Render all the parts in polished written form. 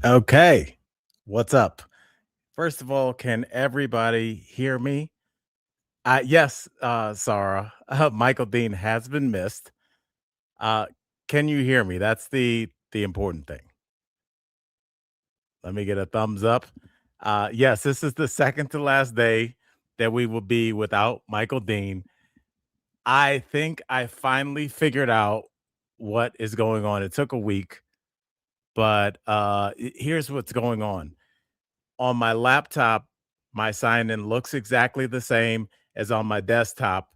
Okay. What's up? First of all, can everybody hear me? Yes, Sarah. Michael Dean has been missed. Uh, can you hear me? That's the important thing. Let me get a thumbs up. Yes, this is the second to last day that we will be without Michael Dean. I think I finally figured out what is going on. It took a week, but here's what's going on my laptop, my sign in looks exactly the same as on my desktop,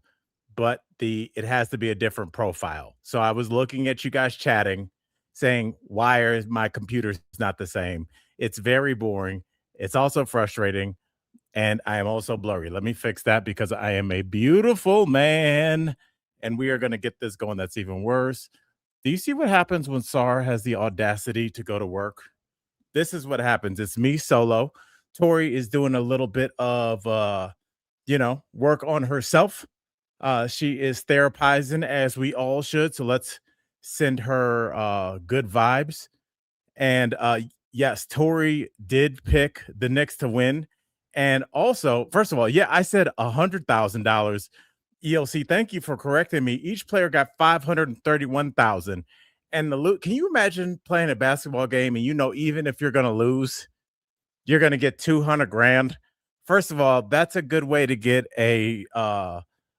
but it has to be a different profile. So I was looking at you guys chatting, saying, why is my computer's not the same? It's very boring. It's also frustrating. And I am also blurry. Let me fix that because I am a beautiful man. And we are going to get this going. That's even worse. Do you see what happens when SAR has the audacity to go to work? This is what happens. It's me solo. Tory is doing a little bit of work on herself. She is therapizing as we all should. So let's send her good vibes. And yes, Tory did pick the Knicks to win. And also, first of all, yeah, I said $100,000. ELC, thank you for correcting me. Each player got 531,000. And can you imagine playing a basketball game and even if you're gonna lose, you're gonna get 200 grand? First of all, that's a good way to get a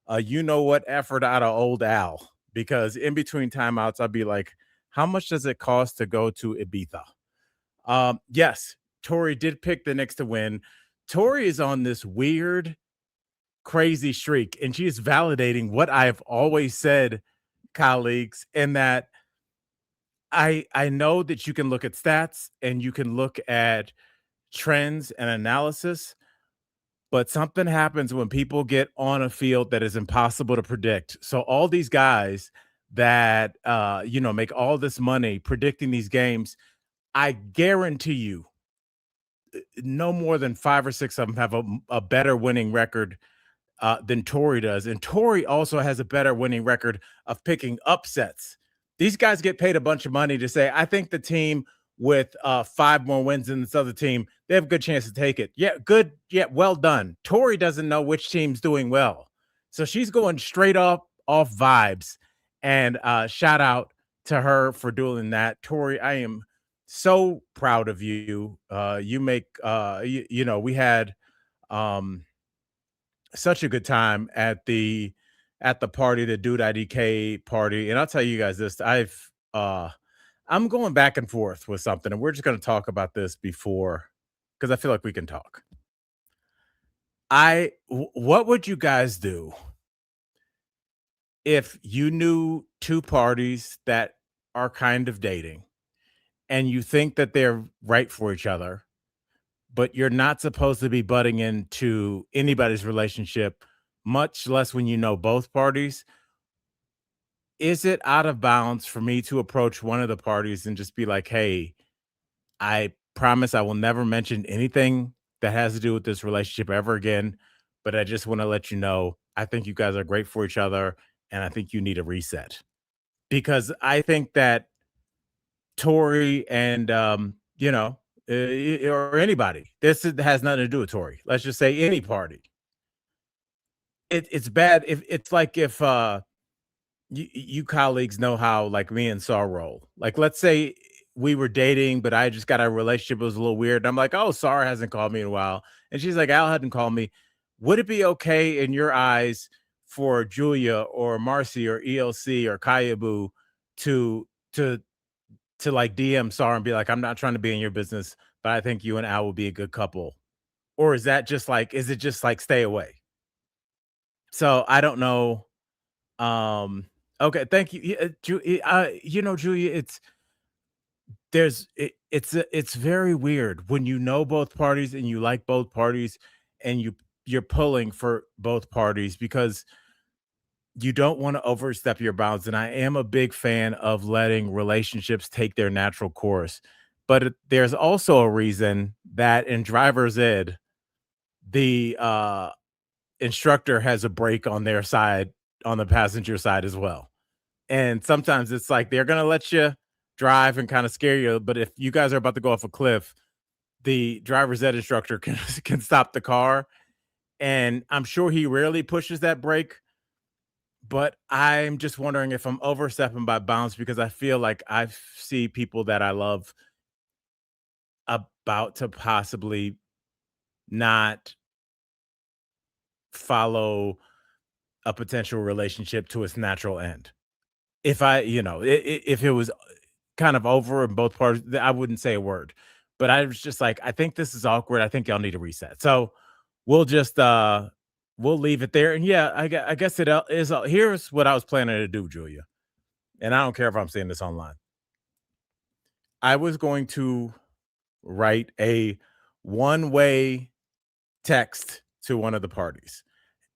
what effort out of old Al. Because in between timeouts, I'd be like, how much does it cost to go to Ibiza? Yes, Tory did pick the Knicks to win. Tory is on this weird, crazy streak, and she is validating what I've always said, colleagues, in that I know that you can look at stats and you can look at trends and analysis, but something happens when people get on a field that is impossible to predict. So all these guys that make all this money predicting these games, I guarantee you no more than 5 or 6 of them have a better winning record than Tory does. And Tory also has a better winning record of picking upsets. These guys get paid a bunch of money to say, I think the team with 5 more wins than this other team, they have a good chance to take it. Yeah, good. Yeah, well done. Tory doesn't know which team's doing well. So she's going straight up off vibes. And shout out to her for doing that. Tory, I am so proud of you. You make we had um such a good time at the party, the Dude IDK party. And I'll tell you guys this, I'm going back and forth with something, and we're just gonna talk about this before because I feel like we can talk. What would you guys do if you knew two parties that are kind of dating and you think that they're right for each other, but you're not supposed to be butting into anybody's relationship, much less when you know both parties? Is it out of bounds for me to approach one of the parties and just be like, "Hey, I promise I will never mention anything that has to do with this relationship ever again, but I just want to let you know I think you guys are great for each other and I think you need a reset." Because I think that Tory and or anybody, has nothing to do with Tory. Let's just say any party. It's bad if it's like if you colleagues know how like me and Saw roll. Like, let's say we were dating, but I just got a relationship. It was a little weird. And I'm like, oh, Sarah hasn't called me in a while. And she's like, Al hadn't called me. Would it be okay in your eyes for Julia or Marcy or ELC or Kayabu to to like DM Sarah and be like, I'm not trying to be in your business, but I think you and Al will be a good couple? Or is it just like stay away? So I don't know. Okay, thank you. Yeah, Julia, it's very weird when you know both parties and you like both parties and you're pulling for both parties because you don't want to overstep your bounds. And I am a big fan of letting relationships take their natural course. But there's also a reason that in driver's ed, the instructor has a brake on their side, on the passenger side as well. And sometimes it's like they're gonna let you. drive and kind of scare you. But if you guys are about to go off a cliff, the driver's ed instructor can stop the car. And I'm sure he rarely pushes that brake. But I'm just wondering if I'm overstepping my bounds because I feel like I see people that I love about to possibly not follow a potential relationship to its natural end. If I, if it was kind of over in both parties, I wouldn't say a word. But I was just like, I think this is awkward. I think y'all need a reset. So we'll just we'll leave it there. And yeah, I guess it is. Here's what I was planning to do, Julia. And I don't care if I'm saying this online. I was going to write a one-way text to one of the parties.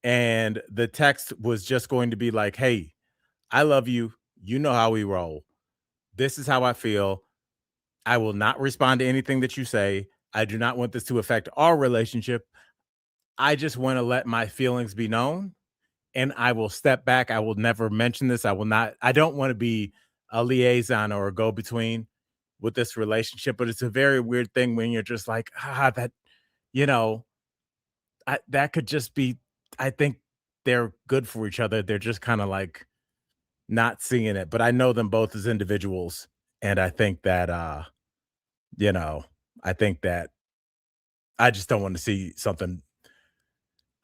And the text was just going to be like, hey, I love you. You know how we roll. This is how I feel. I will not respond to anything that you say. I do not want this to affect our relationship. I just want to let my feelings be known, and I will step back. I will never mention this. I don't want to be a liaison or a go-between with this relationship, but it's a very weird thing when you're just like, that, you know, that could just be, I think they're good for each other. They're just kind of like not seeing it, but I know them both as individuals. And I think that, you know, I think that I just don't want to see something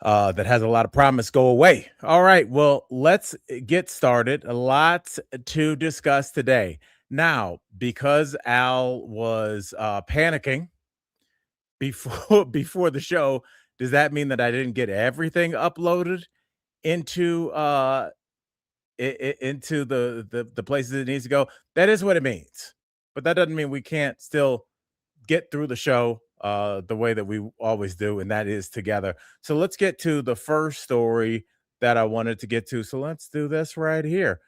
that has a lot of promise go away. All right. Well, let's get started. A lot to discuss today. Now, because Al was panicking before the show, does that mean that I didn't get everything uploaded into into the places it needs to go? That is what it means. But that doesn't mean we can't still get through the show the way that we always do, and that is together. So let's get to the first story that I wanted to get to. So let's do this right here.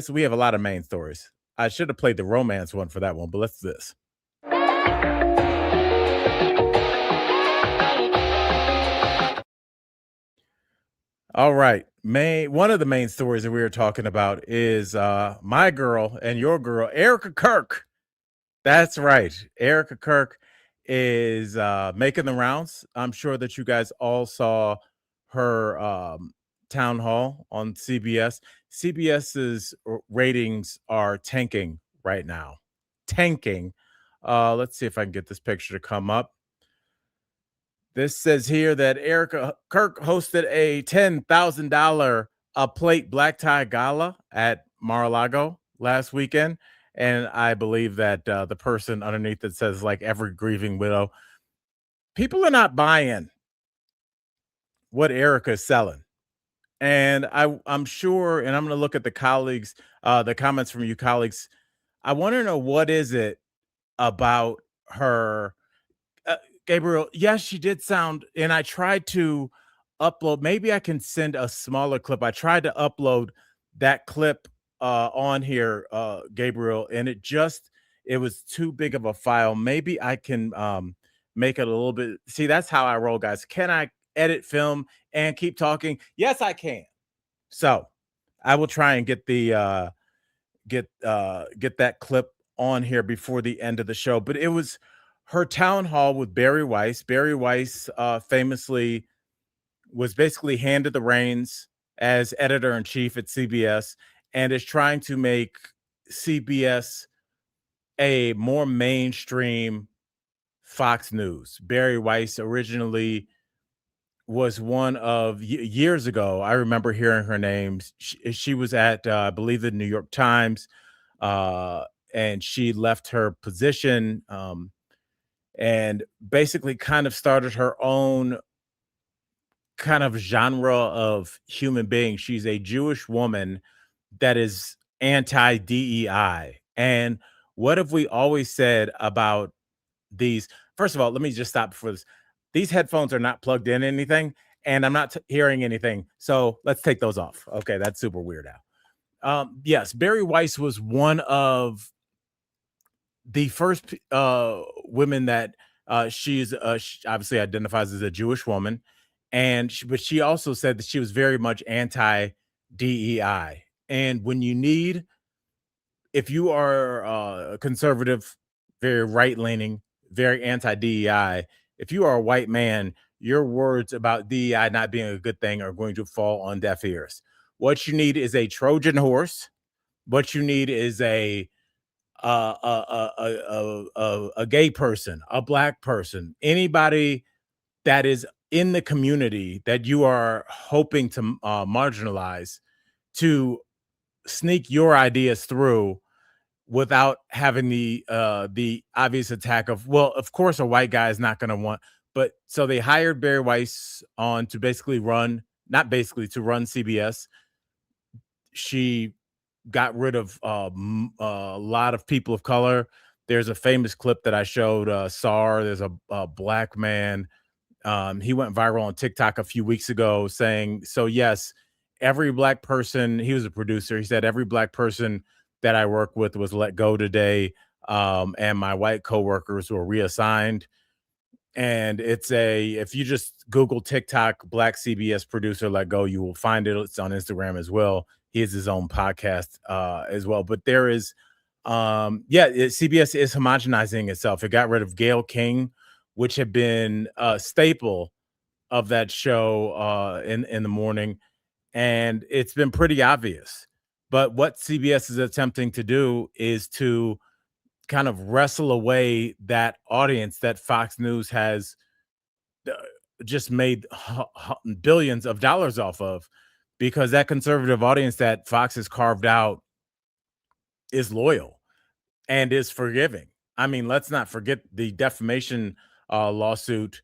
We have a lot of main stories. I should have played the romance one for that one, but let's do this. All right. One of the main stories that we were talking about is my girl and your girl, Erika Kirk. That's right. Erika Kirk is making the rounds. I'm sure that you guys all saw her town hall on CBS. CBS's ratings are tanking right now. Tanking. Let's see if I can get this picture to come up. This says here that Erika Kirk hosted a $10,000 a plate black tie gala at Mar-a-Lago last weekend. And I believe that the person underneath it says, like every grieving widow, people are not buying what Erika is selling. And I'm sure, and I'm going to look at the comments from you colleagues. I want to know, what is it about her? Gabriel, yes, she did sound, and I tried to upload. Maybe I can send a smaller clip. I tried to upload that clip on here, Gabriel, and it was too big of a file. Maybe I can make it a little bit. See, that's how I roll, guys. Can I edit film and keep talking? Yes, I can. So I will try and get the get that clip on here before the end of the show. But it was her town hall with Bari Weiss. Bari Weiss famously was basically handed the reins as editor-in-chief at CBS and is trying to make CBS a more mainstream Fox News. Bari Weiss originally was one of years ago. I remember hearing her name. She was at, I believe, the New York Times, and she left her position and basically kind of started her own kind of genre of human being. She's a Jewish woman that is anti-DEI. And what have we always said about these? First of all, let me just stop before this. These headphones are not plugged in anything, and I'm not hearing anything. So let's take those off. Okay, that's super weird out. Yes, Bari Weiss was one of the first women that she obviously identifies as a Jewish woman, and but she also said that she was very much anti-DEI. And when you need if you are conservative, very right leaning, very anti DEI, if you are a white man, your words about DEI not being a good thing are going to fall on deaf ears. What you need is a Trojan horse. What you need is a gay person, a black person, anybody that is in the community that you are hoping to marginalize, to sneak your ideas through without having the obvious attack of, well, of course a white guy is not going to want. But so they hired Bari Weiss on to basically run, not basically, to run CBS. She got rid of a lot of people of color. There's a famous clip that I showed SAR. There's a black man. He went viral on TikTok a few weeks ago saying, so yes, every black person, he was a producer. He said, every black person that I work with was let go today. And my white coworkers were reassigned. And if you just Google TikTok, black CBS producer let go, you will find it. It's on Instagram as well. He has his own podcast as well. But there is, CBS is homogenizing itself. It got rid of Gayle King, which had been a staple of that show in the morning. And it's been pretty obvious. But what CBS is attempting to do is to kind of wrestle away that audience that Fox News has uh, just made billions of dollars off of, because that conservative audience that Fox has carved out is loyal and is forgiving. I mean, let's not forget the defamation lawsuit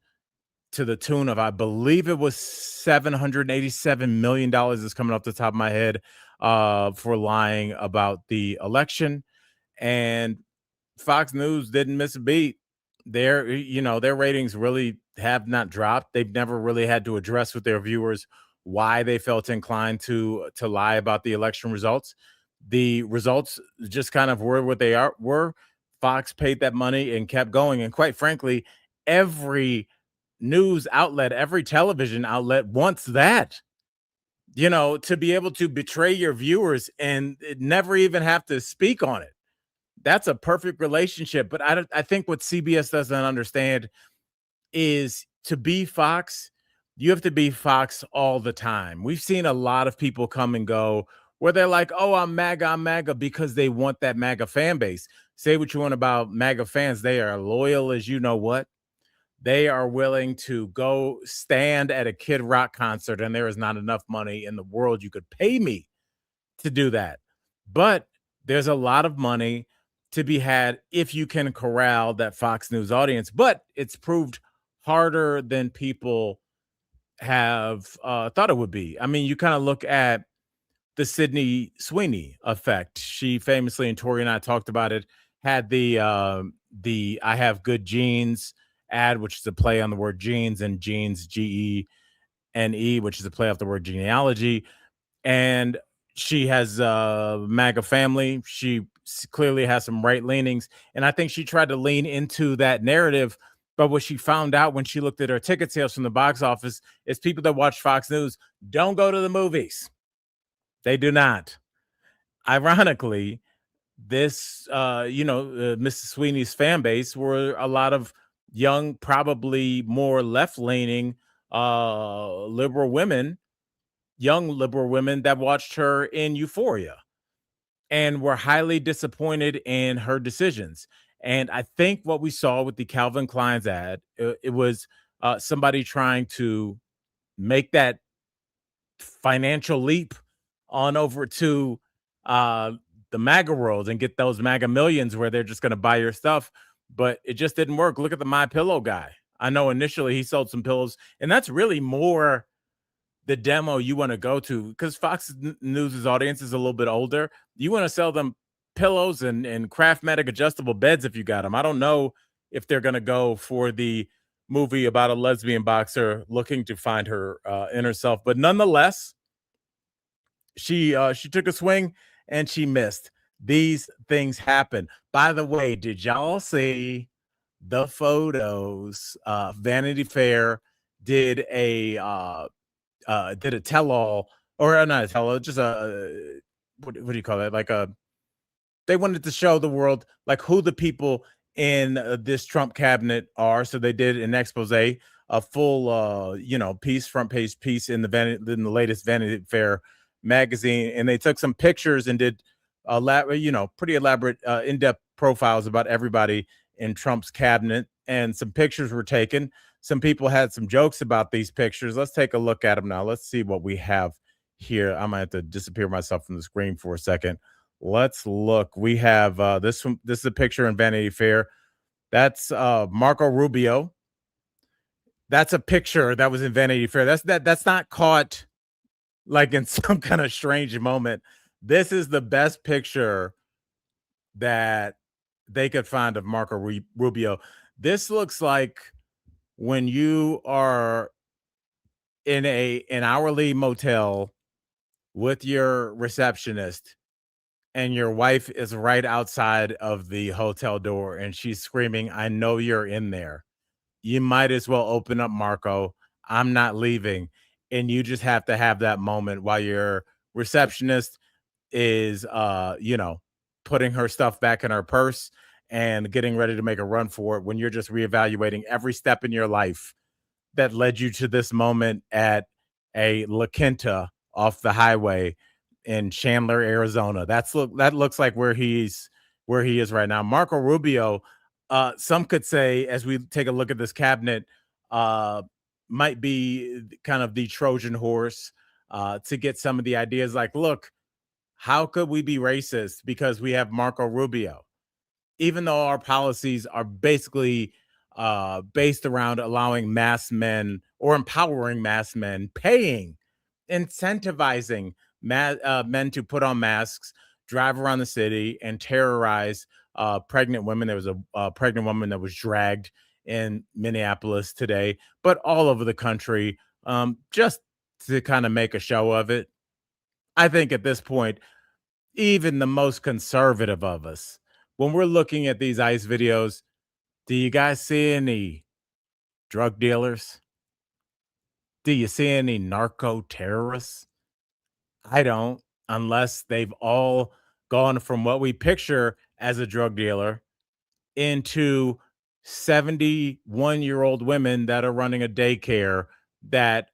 to the tune of, I believe it was $787 million is coming off the top of my head for lying about the election. And Fox News didn't miss a beat. Their ratings really have not dropped. They've never really had to address with their viewers why they felt inclined to lie about the election results. The results just kind of were what they were. Fox paid that money and kept going. And quite frankly, every news outlet, every television outlet wants that. To be able to betray your viewers and never even have to speak on it. That's a perfect relationship. But I think what CBS doesn't understand is, to be Fox, you have to be Fox all the time. We've seen a lot of people come and go where they're like, oh, I'm MAGA, because they want that MAGA fan base. Say what you want about MAGA fans. They are loyal as you know what. They are willing to go stand at a Kid Rock concert, and there is not enough money in the world you could pay me to do that. But there's a lot of money to be had if you can corral that Fox News audience. But it's proved harder than people have thought it would be. I mean, you kind of look at the Sydney Sweeney effect. She famously, and Tory and I talked about it, had the I have good genes ad, which is a play on the word genes, and genes, GENE, which is a play off the word genealogy. And she has a MAGA family. She clearly has some right leanings. And I think she tried to lean into that narrative. But what she found out when she looked at her ticket sales from the box office is people that watch Fox News don't go to the movies. They do not. Ironically, this, Mrs. Sweeney's fan base were a lot of young, probably more left-leaning liberal women, young liberal women that watched her in Euphoria and were highly disappointed in her decisions. And I think what we saw with the Calvin Klein's ad, it was somebody trying to make that financial leap on over to uh, the MAGA world and get those MAGA millions where they're just going to buy your stuff. But it just didn't work. Look at the My Pillow guy. I know initially he sold some pillows, and that's really more the demo you want to go to, because Fox News's audience is a little bit older. You want to sell them pillows and Craftmatic adjustable beds if you got them. I don't know if they're going to go for the movie about a lesbian boxer looking to find her inner self, but nonetheless, she took a swing and she missed. These things happen. By the way, did y'all see the photos? Vanity Fair did a tell-all, or not a tell-all, just a what do you call it? Like they wanted to show the world like who the people in this Trump cabinet are. So they did an expose, a full piece, front page piece in the latest Vanity Fair magazine, and they took some pictures and did pretty elaborate in-depth profiles about everybody in Trump's cabinet, and some pictures were taken. Some people had some jokes about these pictures. Let's take a look at them now. Let's see what we have here. I might have to disappear myself from the screen for a second. Let's look. We have this one. This is a picture in Vanity Fair. That's Marco Rubio. That's a picture that was in Vanity Fair. That's not caught like in some kind of strange moment. This is the best picture that they could find of Marco Rubio. This looks like when you are in an hourly motel with your receptionist and your wife is right outside of the hotel door and she's screaming, "I know you're in there. You might as well open up, Marco. I'm not leaving." And you just have to have that moment while your receptionist is putting her stuff back in her purse and getting ready to make a run for it, when you're just reevaluating every step in your life that led you to this moment at a La Quinta off the highway in Chandler, Arizona. That looks like where he is right now. Marco Rubio, some could say, as we take a look at this cabinet, might be kind of the Trojan horse to get some of the ideas. Like, look, how could we be racist because we have Marco Rubio? Even though our policies are basically based around allowing mass men or empowering mass men, incentivizing men to put on masks, drive around the city, and terrorize pregnant women. There was a pregnant woman that was dragged in Minneapolis today, but all over the country, just to kind of make a show of it. I think at this point, even the most conservative of us, when we're looking at these ICE videos, do you guys see any drug dealers? Do you see any narco terrorists? I don't, unless they've all gone from what we picture as a drug dealer into 71-year-old women that are running a daycare that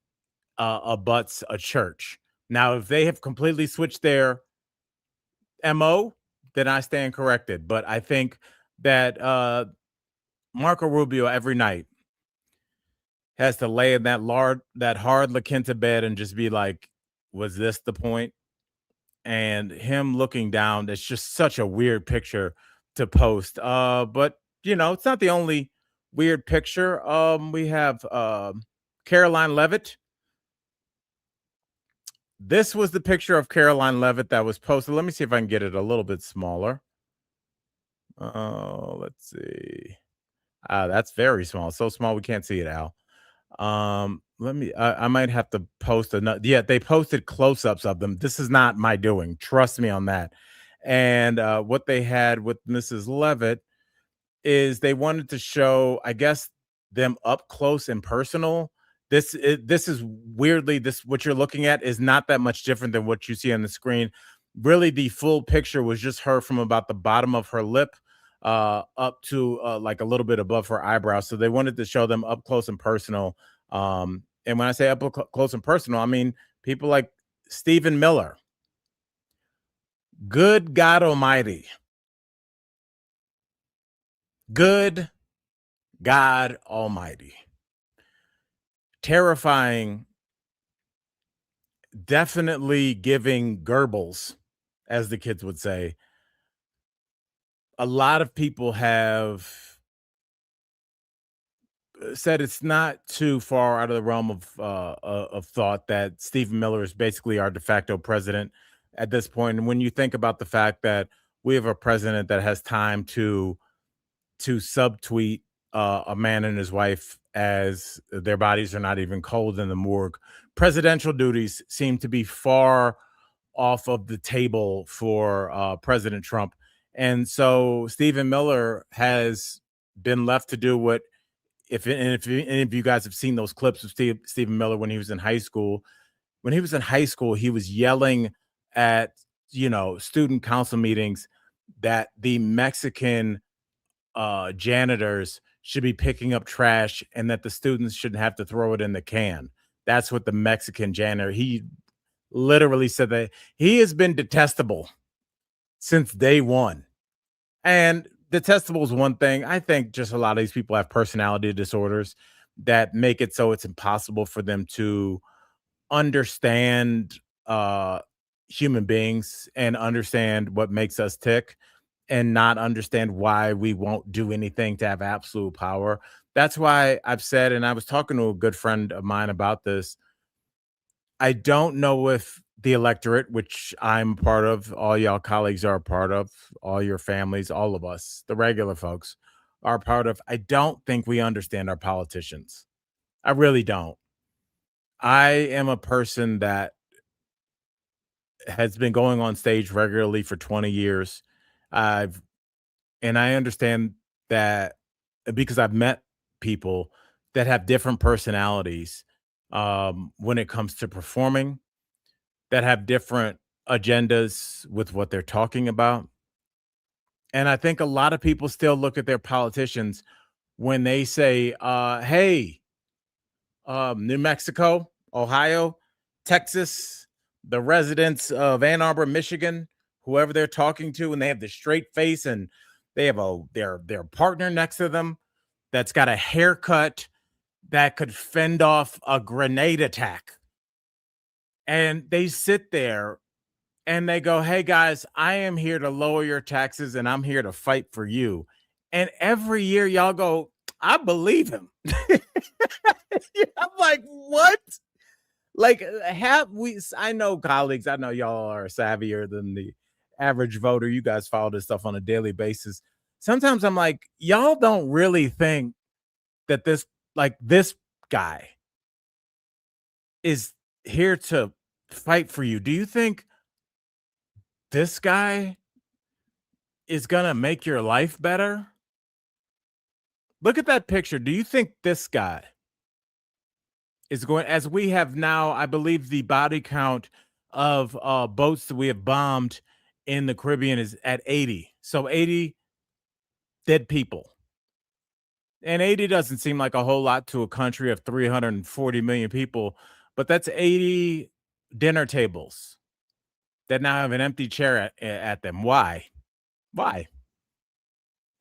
abuts a church. Now, if they have completely switched their MO, then I stand corrected. But I think that Marco Rubio every night has to lay in that hard La Quinta bed and just be like, was this the point? And him looking down, it's just such a weird picture to post. But it's not the only weird picture. We have Karoline Leavitt. This was the picture of Karoline Leavitt that was posted. Let me see if I can get it a little bit smaller. Let's see. That's very small. So small we can't see it, Al. I might have to post another. Yeah, they posted close-ups of them. This is not my doing. Trust me on that. And what they had with Mrs. Leavitt is they wanted to show, I guess, them up close and personal. This is weirdly, what you're looking at is not that much different than what you see on the screen. Really, the full picture was just her from about the bottom of her lip up to like a little bit above her eyebrow. So they wanted to show them up close and personal. And when I say up close and personal, I mean people like Stephen Miller. Good God Almighty. Good God Almighty. Terrifying. Definitely giving Goebbels, as the kids would say. A lot of people have said it's not too far out of the realm of thought that Stephen Miller is basically our de facto president at this point. And when you think about the fact that we have a president that has time to subtweet a man and his wife as their bodies are not even cold in the morgue, presidential duties seem to be far off of the table for President Trump. And so Stephen Miller has been left to do what, if any of you guys have seen those clips of Stephen Miller when he was in high school, he was yelling at, student council meetings that the Mexican janitors should be picking up trash and that the students shouldn't have to throw it in the can. That's what the Mexican janitor, he literally said that he has been detestable since day one. And detestable is one thing. I think just a lot of these people have personality disorders that make it so it's impossible for them to understand uh human beings and understand what makes us tick and not understand why we won't do anything to have absolute power. That's why I've said, and I was talking to a good friend of mine about this. I don't know if the electorate, which I'm part of, all y'all colleagues are a part of, all your families, all of us, the regular folks are part of. I don't think we understand our politicians. I really don't. I am a person that has been going on stage regularly for 20 years. I've and I understand that because I've met people that have different personalities when it comes to performing, that have different agendas with what they're talking about. And I think a lot of people still look at their politicians when they say, hey, New Mexico, Ohio, Texas, the residents of Ann Arbor, Michigan, whoever they're talking to, and they have the straight face and they have their partner next to them that's got a haircut that could fend off a grenade attack. And they sit there and they go, "Hey guys, I am here to lower your taxes and I'm here to fight for you." And every year y'all go, "I believe him." I'm like, "What?" Like, have we I know colleagues, I know y'all are savvier than the average voter. You guys follow this stuff on a daily basis. Sometimes I'm like, y'all don't really think that this guy is here to fight for you. Do you think this guy is gonna make your life better? Look at that picture. Do you think this guy is going, as we have now, I believe the body count of boats that we have bombed in the Caribbean is at 80. So 80 dead people. And 80 doesn't seem like a whole lot to a country of 340 million people, but that's 80 dinner tables that now have an empty chair at them. Why? Why?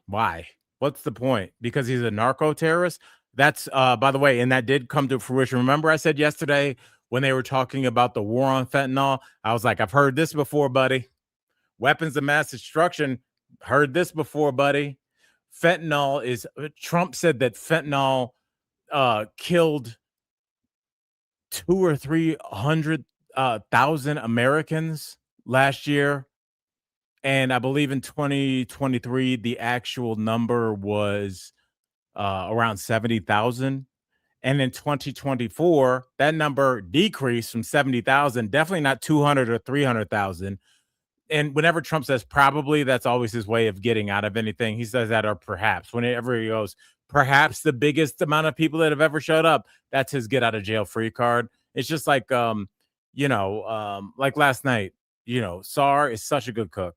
Why? What's the point? Because he's a narco terrorist? That's by the way, and that did come to fruition. Remember, I said yesterday when they were talking about the war on fentanyl, I was like, I've heard this before, buddy. Weapons of mass destruction, heard this before, buddy. Fentanyl is Trump said that fentanyl killed 2 or 300,000 Americans last year. And I believe in 2023, the actual number was around 70,000. And in 2024, that number decreased from 70,000, definitely not 200 or 300,000. And whenever Trump says probably, that's always his way of getting out of anything. He says that or perhaps. Whenever he goes, perhaps the biggest amount of people that have ever showed up, that's his get out of jail free card. It's just like like last night, Sar is such a good cook.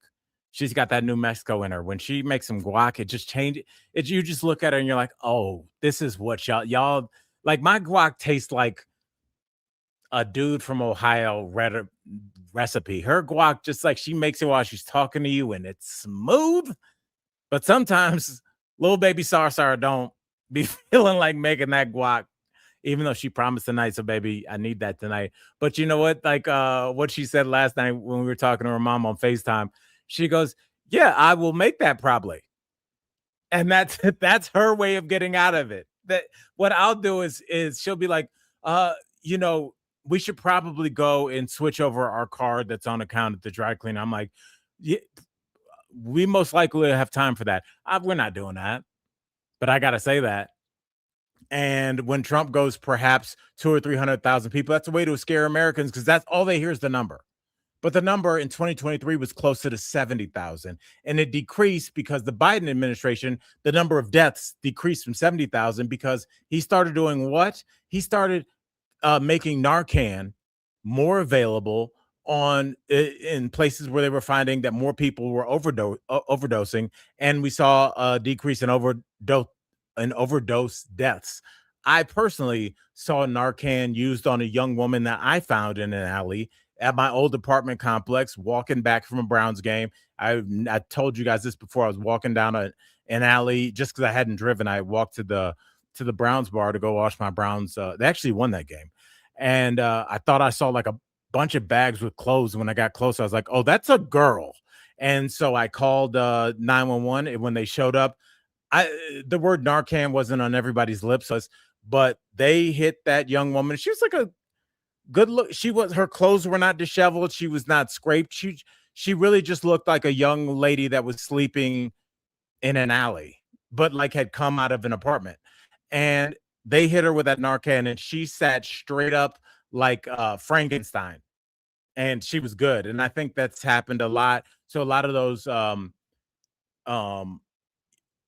She's got that New Mexico in her. When she makes some guac, it just changes. It you just look at her and you're like, oh, this is what y'all like. My guac tastes like a dude from Ohio read a recipe. Her guac, just like she makes it while she's talking to you, and it's smooth. But sometimes little baby Sar don't be feeling like making that guac, even though she promised tonight. So baby, I need that tonight. But you know what? Like what she said last night when we were talking to her mom on FaceTime, she goes, "Yeah, I will make that probably." And that's her way of getting out of it. That what I'll do is she'll be like, you know, we should probably go and switch over our car that's on account at the dry cleaner. I'm like, yeah, we most likely have time for that. We're not doing that, but I gotta say that. And when Trump goes, perhaps 2 or 300,000 people, that's a way to scare Americans because that's all they hear is the number. But the number in 2023 was closer to 70,000. And it decreased because the Biden administration, the number of deaths decreased from 70,000 because he started doing what? He started making Narcan more available in places where they were finding that more people were overdosing, and we saw a decrease in overdose deaths. I personally saw Narcan used on a young woman that I found in an alley at my old apartment complex, walking back from a Browns game. I told you guys this before. I was walking down an alley just because I hadn't driven. I walked to the Browns bar to go watch my Browns. They actually won that game, and I thought I saw like a bunch of bags with clothes. When I got close, I was like, oh, that's a girl. And so I called 911, and when they showed up, the word Narcan wasn't on everybody's lips, but they hit that young woman. She was like a good look. Her clothes were not disheveled. She was not scraped. She really just looked like a young lady that was sleeping in an alley, but like had come out of an apartment. And they hit her with that Narcan, and she sat straight up like Frankenstein, and she was good. And I think that's happened a lot. So a lot of those um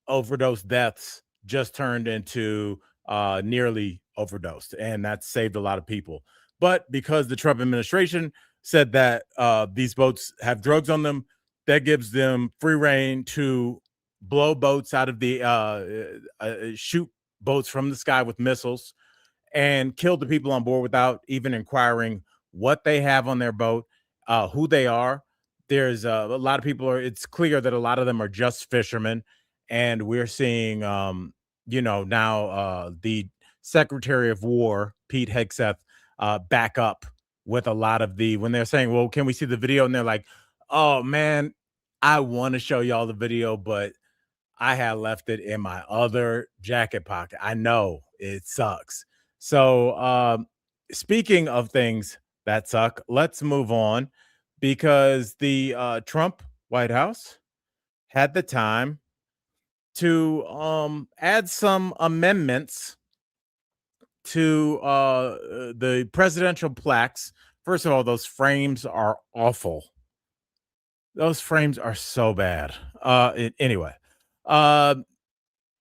overdose deaths just turned into nearly overdosed, and that saved a lot of people. But because the Trump administration said that these boats have drugs on them, that gives them free reign to blow boats out of the shoot boats from the sky with missiles and kill the people on board without even inquiring what they have on their boat, who they are. There's a lot of people it's clear that a lot of them are just fishermen. And we're seeing, now the Secretary of War, Pete Hegseth, back up with a lot of when they're saying, well, can we see the video? And they're like, oh, man, I want to show y'all the video, but I had left it in my other jacket pocket. I know it sucks. So, speaking of things that suck, let's move on, because the Trump White House had the time to add some amendments to the presidential plaques. First of all, those frames are awful. Those frames are so bad. Anyway,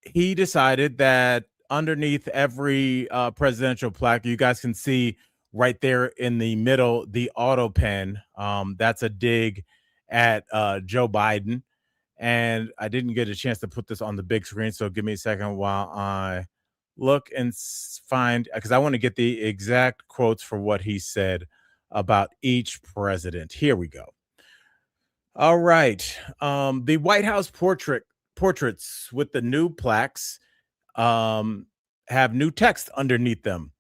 he decided that underneath every presidential plaque, you guys can see right there in the middle the auto pen. That's a dig at Joe Biden. And I didn't get a chance to put this on the big screen, so give me a second while I look and find, because I want to get the exact quotes for what he said about each president. Here we go. All right. The White House portraits with the new plaques have new text underneath them.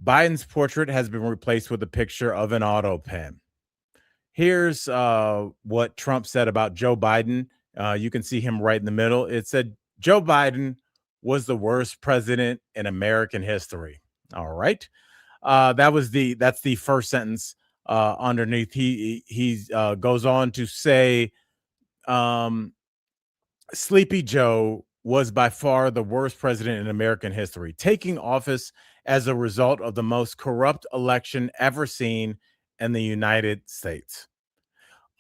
Biden's portrait has been replaced with a picture of an auto pen. Here's what Trump said about Joe Biden. You can see him right in the middle. It said, Joe Biden was the worst president in American history. All right. That's the first sentence underneath. He goes on to say, Sleepy Joe was by far the worst president in American history, taking office as a result of the most corrupt election ever seen in the United States.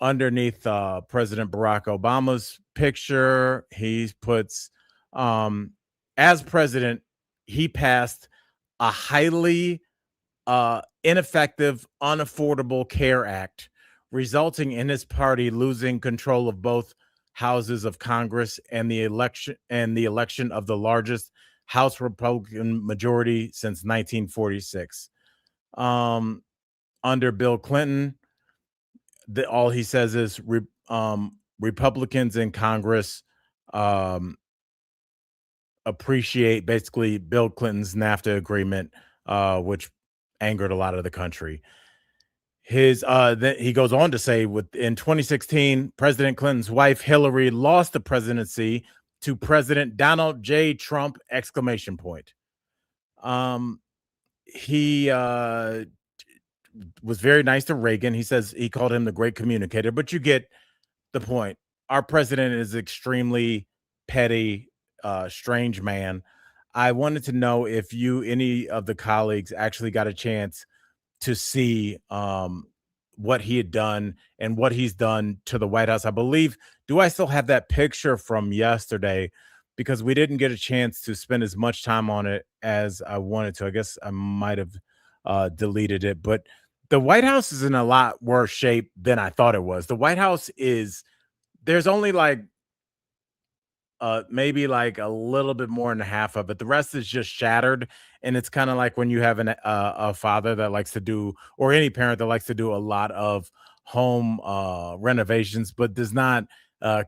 Underneath President Barack Obama's picture, he puts, as president, he passed a highly ineffective, unaffordable Care Act, resulting in his party losing control of both houses of Congress and the election of the largest House Republican majority since 1946. Under Bill Clinton, all he says is Republicans in Congress appreciate basically Bill Clinton's NAFTA agreement, which angered a lot of the country. He goes on to say, in 2016, President Clinton's wife Hillary lost the presidency to President Donald J. Trump! He was very nice to Reagan. He says he called him the great communicator, but you get the point. Our president is extremely petty, strange man. I wanted to know if any of the colleagues actually got a chance to see what he had done and what he's done to the White House. I believe, do I still have that picture from yesterday? Because we didn't get a chance to spend as much time on it as I wanted to. I guess I might have deleted it, but The White House is in a lot worse shape than I thought it was. The White House is there's only like maybe like a little bit more than half of it. The rest is just shattered, and it's kind of like when you have a father that likes to do, or any parent that likes to do a lot of home renovations, but does not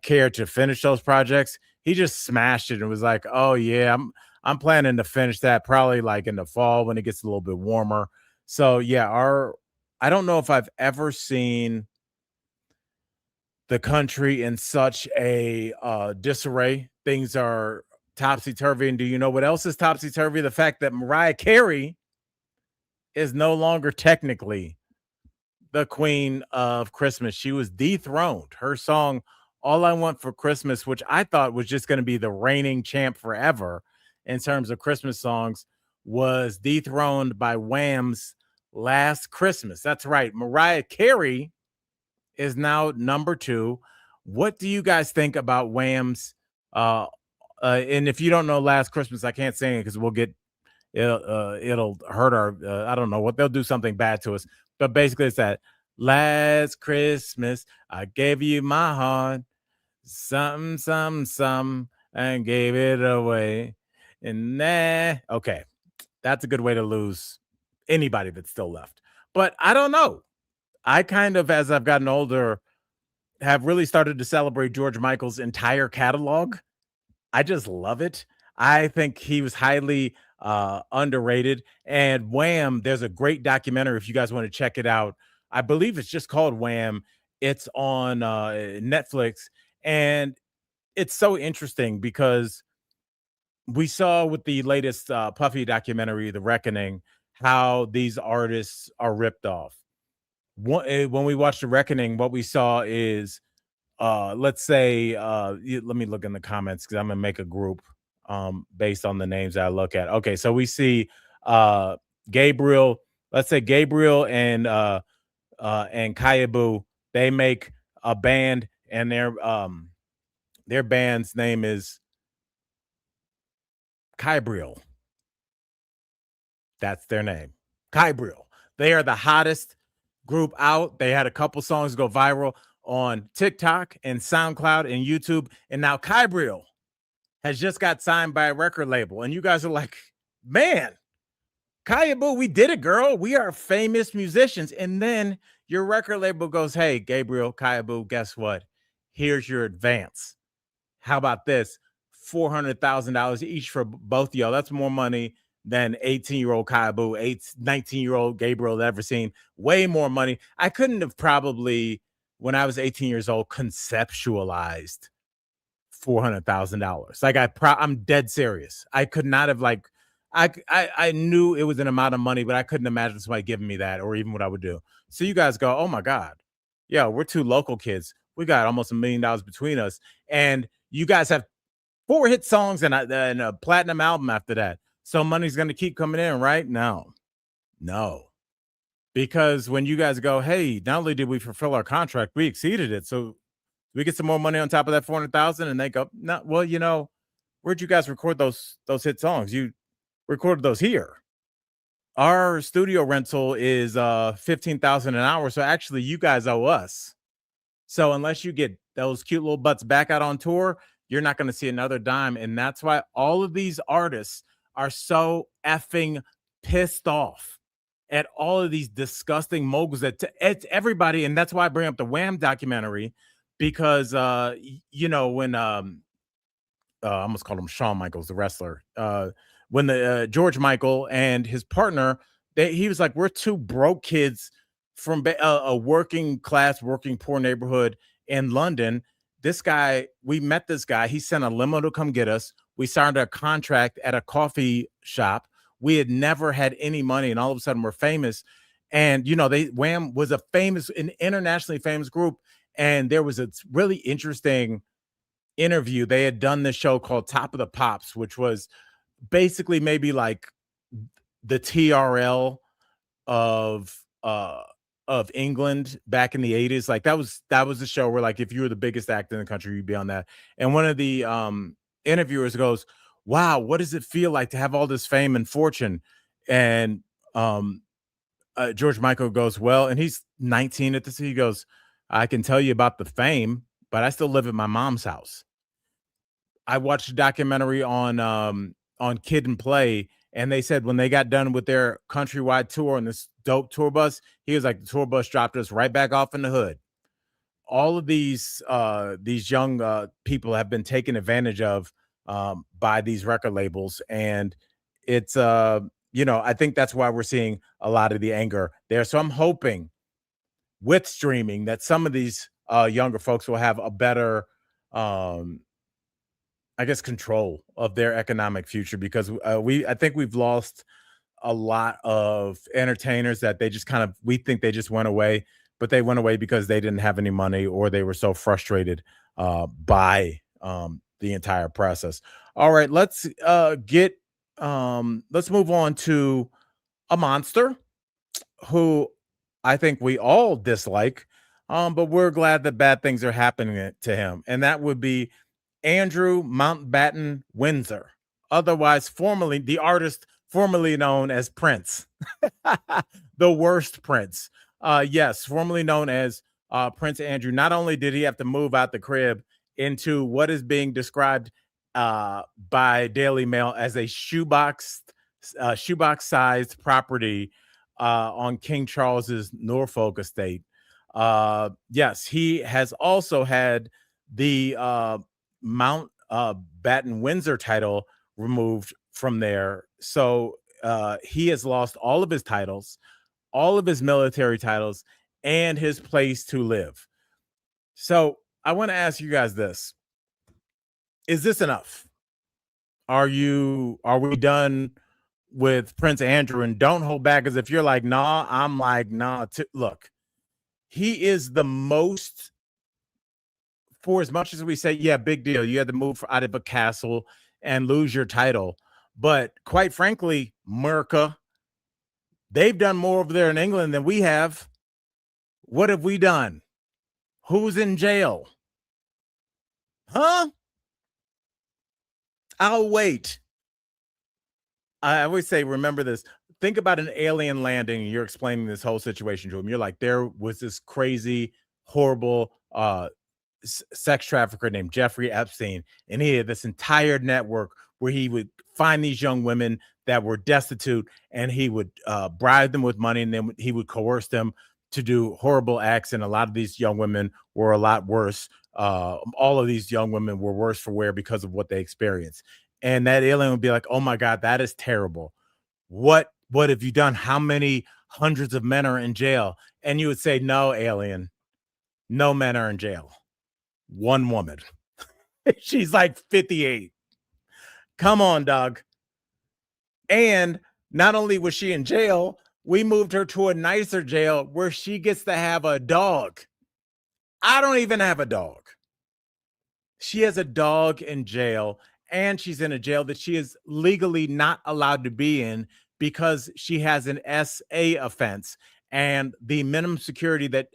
care to finish those projects. He just smashed it and was like, "Oh yeah, I'm planning to finish that probably like in the fall when it gets a little bit warmer." So yeah, our I don't know if I've ever seen the country in such a disarray. Things are topsy turvy. And do you know what else is topsy turvy? The fact that Mariah Carey is no longer technically the queen of Christmas. She was dethroned. Her song, All I Want for Christmas, which I thought was just going to be the reigning champ forever in terms of Christmas songs, was dethroned by Wham's Last Christmas. That's right. Mariah Carey is now number 2. What do you guys think about Wham's? And if you don't know Last Christmas, I can't sing it because it'll hurt our. I don't know what they'll do something bad to us. But basically, it's that last Christmas I gave you my heart, some, and gave it away. And okay, that's a good way to lose anybody that's still left. But I don't know. I kind of, as I've gotten older, have really started to celebrate George Michael's entire catalog. I just love it. I think he was highly underrated. And Wham, there's a great documentary if you guys want to check it out. I believe it's just called Wham. It's on Netflix. And it's so interesting because we saw with the latest Puffy documentary, The Reckoning, how these artists are ripped off. When we watched The Reckoning, what we saw is let's say let me look in the comments because I'm gonna make a group based on the names I look at. Okay, so we see Gabriel, let's say Gabriel and Kayabu, they make a band, and their band's name is Kybriel. That's their name. Kybriel. They are the hottest group out. They had a couple songs go viral on TikTok and SoundCloud and YouTube. And now Kybriel has just got signed by a record label. And you guys are like, man, Kayabu, we did it, girl. We are famous musicians. And then your record label goes, hey, Gabriel, Kayabu, guess what? Here's your advance. How about this? $400,000 each for both of y'all. That's more money than 18-year-old Kayabu, 19-year-old Gabriel ever seen. Way more money. I couldn't have probably, when I was 18 years old, conceptualized $400,000. Like I'm dead serious. I could not have I knew it was an amount of money, but I couldn't imagine somebody giving me that or even what I would do. So you guys go, oh my God. Yeah, we're two local kids. We got almost $1 million between us. And you guys have 4 hit songs and a platinum album after that. So money's going to keep coming in, right? No. Because when you guys go, hey, not only did we fulfill our contract, we exceeded it. So we get some more money on top of that 400,000, and they go, no, well, where'd you guys record those hit songs? You recorded those here. Our studio rental is $15,000 an hour. So actually you guys owe us. So unless you get those cute little butts back out on tour, you're not going to see another dime. And that's why all of these artists are so effing pissed off at all of these disgusting moguls it's everybody. And that's why I bring up the Wham documentary, because when I almost called him Shawn Michaels, the wrestler, when the George Michael and his partner, he was like, we're 2 broke kids from a working class, working poor neighborhood in London. This guy, we met this guy. He sent a limo to come get us. We signed a contract at a coffee shop. We had never had any money, and all of a sudden we're famous. And Wham was an internationally famous group. And there was a really interesting interview. They had done this show called Top of the Pops, which was basically maybe like the TRL of England back in the 80s. Like that was the show where, like, if you were the biggest actor in the country, you'd be on that. And one of the interviewers goes, wow, what does it feel like to have all this fame and fortune? And George Michael goes, well, and he's 19 at this. He goes, I can tell you about the fame, but I still live at my mom's house. I watched a documentary on Kid and Play, and they said when they got done with their countrywide tour on this dope tour bus, he was like, the tour bus dropped us right back off in the hood. All of these young people have been taken advantage of by these record labels, and it's I think that's why we're seeing a lot of the anger there. So I'm hoping with streaming that some of these younger folks will have a better I guess control of their economic future, because I think we've lost a lot of entertainers that they just kind of, we think they just went away, but they went away because they didn't have any money or they were so frustrated by the entire process. All right, let's move on to a monster who I think we all dislike, but we're glad that bad things are happening to him, and that would be Andrew Mountbatten-Windsor, otherwise formerly the artist formerly known as Prince, the worst Prince. Yes, formerly known as Prince Andrew. Not only did he have to move out the crib into what is being described by Daily Mail as a shoebox sized property on King Charles's Norfolk estate. Yes, he has also had the Mountbatten-Windsor title removed from there. So he has lost all of his titles, all of his military titles, and his place to live. So I want to ask you guys this. Is this enough? Are we done with Prince Andrew? And don't hold back, because if you're like, nah, I'm like, nah. Look, he is the most, for as much as we say, yeah, big deal, you had to move out of a castle and lose your title. But quite frankly, America, they've done more over there in England than we have. What have we done? Who's in jail? Huh? I'll wait. I always say, remember this. Think about an alien landing, and you're explaining this whole situation to him. You're like, there was this crazy, horrible sex trafficker named Jeffrey Epstein, and he had this entire network where he would find these young women that were destitute, and he would bribe them with money, and then he would coerce them to do horrible acts. And a lot of these young women were a lot worse. All of these young women were worse for wear because of what they experienced. And that alien would be like, oh my God, that is terrible. What have you done? How many hundreds of men are in jail? And you would say, no, alien, no men are in jail. One woman. She's like 58. Come on, dog. And not only was she in jail, we moved her to a nicer jail where she gets to have a dog. I don't even have a dog. She has a dog in jail, and she's in a jail that she is legally not allowed to be in because she has an SA offense. And the minimum security that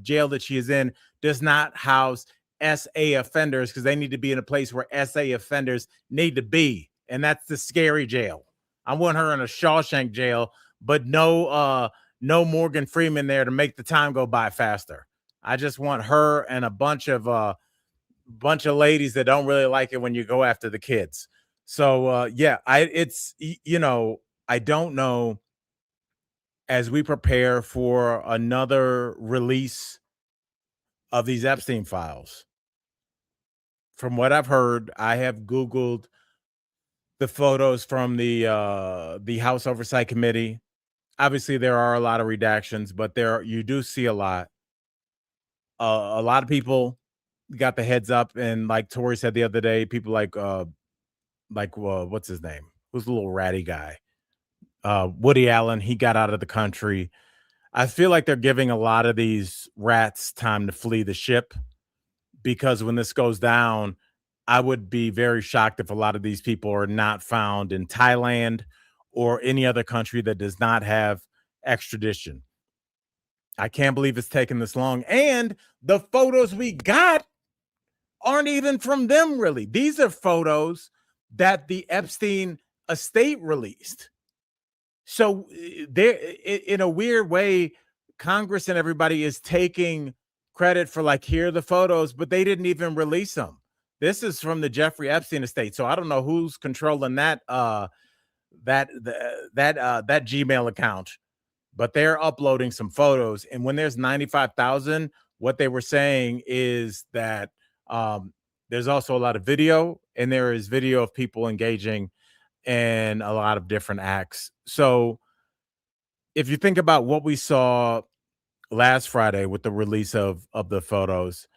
jail that she is in does not house SA offenders, because they need to be in a place where SA offenders need to be. And that's the scary jail. I want her in a Shawshank jail, but no Morgan Freeman there to make the time go by faster. I just want her and a bunch of ladies that don't really like it when you go after the kids. So yeah, I don't know, as we prepare for another release of these Epstein files. From what I've heard, I have Googled the photos from the House Oversight Committee. Obviously, there are a lot of redactions, but you do see a lot. A lot of people got the heads up, and like Tory said the other day, people like what's his name? Who's the little ratty guy? Woody Allen. He got out of the country. I feel like they're giving a lot of these rats time to flee the ship, because when this goes down, I would be very shocked if a lot of these people are not found in Thailand or any other country that does not have extradition. I can't believe it's taken this long. And the photos we got aren't even from them, really. These are photos that the Epstein estate released. So there, in a weird way, Congress and everybody is taking credit for like, here are the photos, but they didn't even release them. This is from the Jeffrey Epstein estate, so I don't know who's controlling that that Gmail account, but they're uploading some photos. And when there's 95,000, what they were saying is that there's also a lot of video, and there is video of people engaging in a lot of different acts. So if you think about what we saw last Friday with the release of the photos,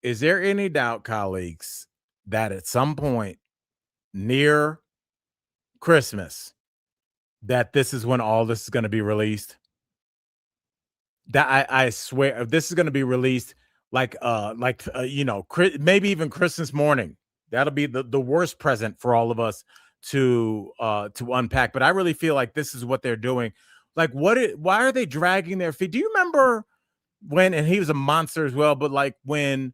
is there any doubt, colleagues, that at some point near Christmas, that this is when all this is going to be released? That I swear this is going to be released maybe even Christmas morning. That'll be the worst present for all of us to unpack. But I really feel like this is what they're doing. Like, why are they dragging their feet? Do you remember when, and he was a monster as well, but like when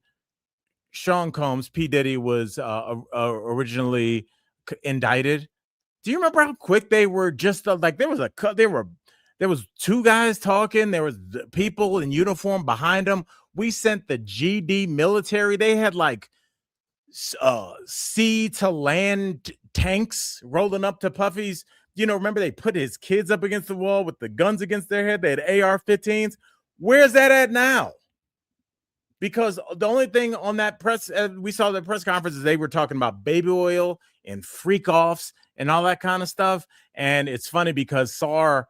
Sean Combs, P. Diddy, was originally indicted? Do you remember how quick they were? Just like there was two guys talking. There was people in uniform behind them. We sent the GD military. They had like sea to land tanks rolling up to Puffy's. Remember they put his kids up against the wall with the guns against their head. They had AR-15s. Where's that at now? Because the only thing on that press, we saw the press conferences, they were talking about baby oil and freak offs and all that kind of stuff. And it's funny because SAR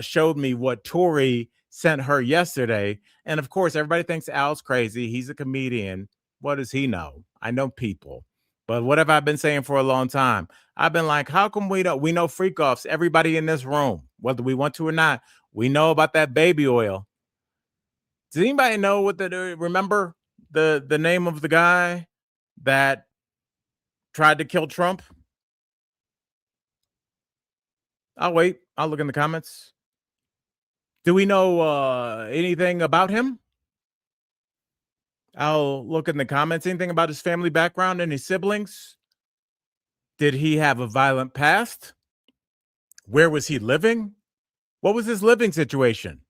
showed me what Tory sent her yesterday. And of course, everybody thinks Al's crazy. He's a comedian. What does he know? I know people. But what have I been saying for a long time? I've been like, how come we know freak offs? Everybody in this room, whether we want to or not, we know about that baby oil. Does anybody know remember the name of the guy that tried to kill Trump? I'll wait. I'll look in the comments. Do we know anything about him? I'll look in the comments. Anything about his family background and his siblings? Did he have a violent past? Where was he living? What was his living situation?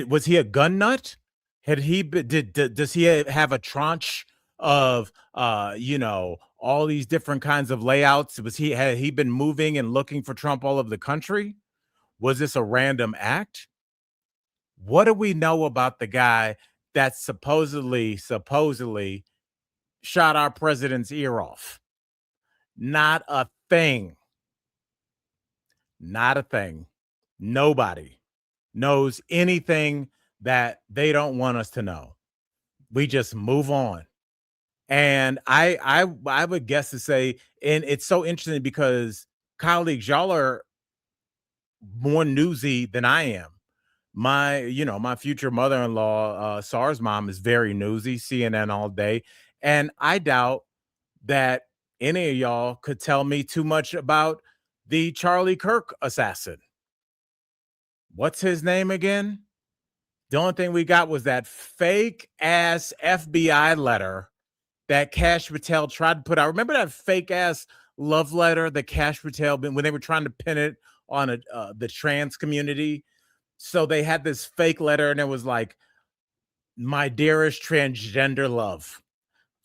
Was he a gun nut? Had he does he have a tranche of all these different kinds of layouts? Had he been moving and looking for Trump all over the country? Was this a random act? What do we know about the guy that supposedly shot our president's ear off? Not a thing. Not a thing. Nobody knows anything that they don't want us to know. We just move on. And I would guess to say, and it's so interesting because, colleagues, y'all are more newsy than I am. My future mother-in-law, SAR's mom, is very newsy, CNN all day. And I doubt that any of y'all could tell me too much about the Charlie Kirk assassin. What's his name again? The only thing we got was that fake ass FBI letter that Kash Patel tried to put out. Remember that fake ass love letter that Kash Patel, when they were trying to pin it on the trans community? So they had this fake letter, and it was like, my dearest transgender love,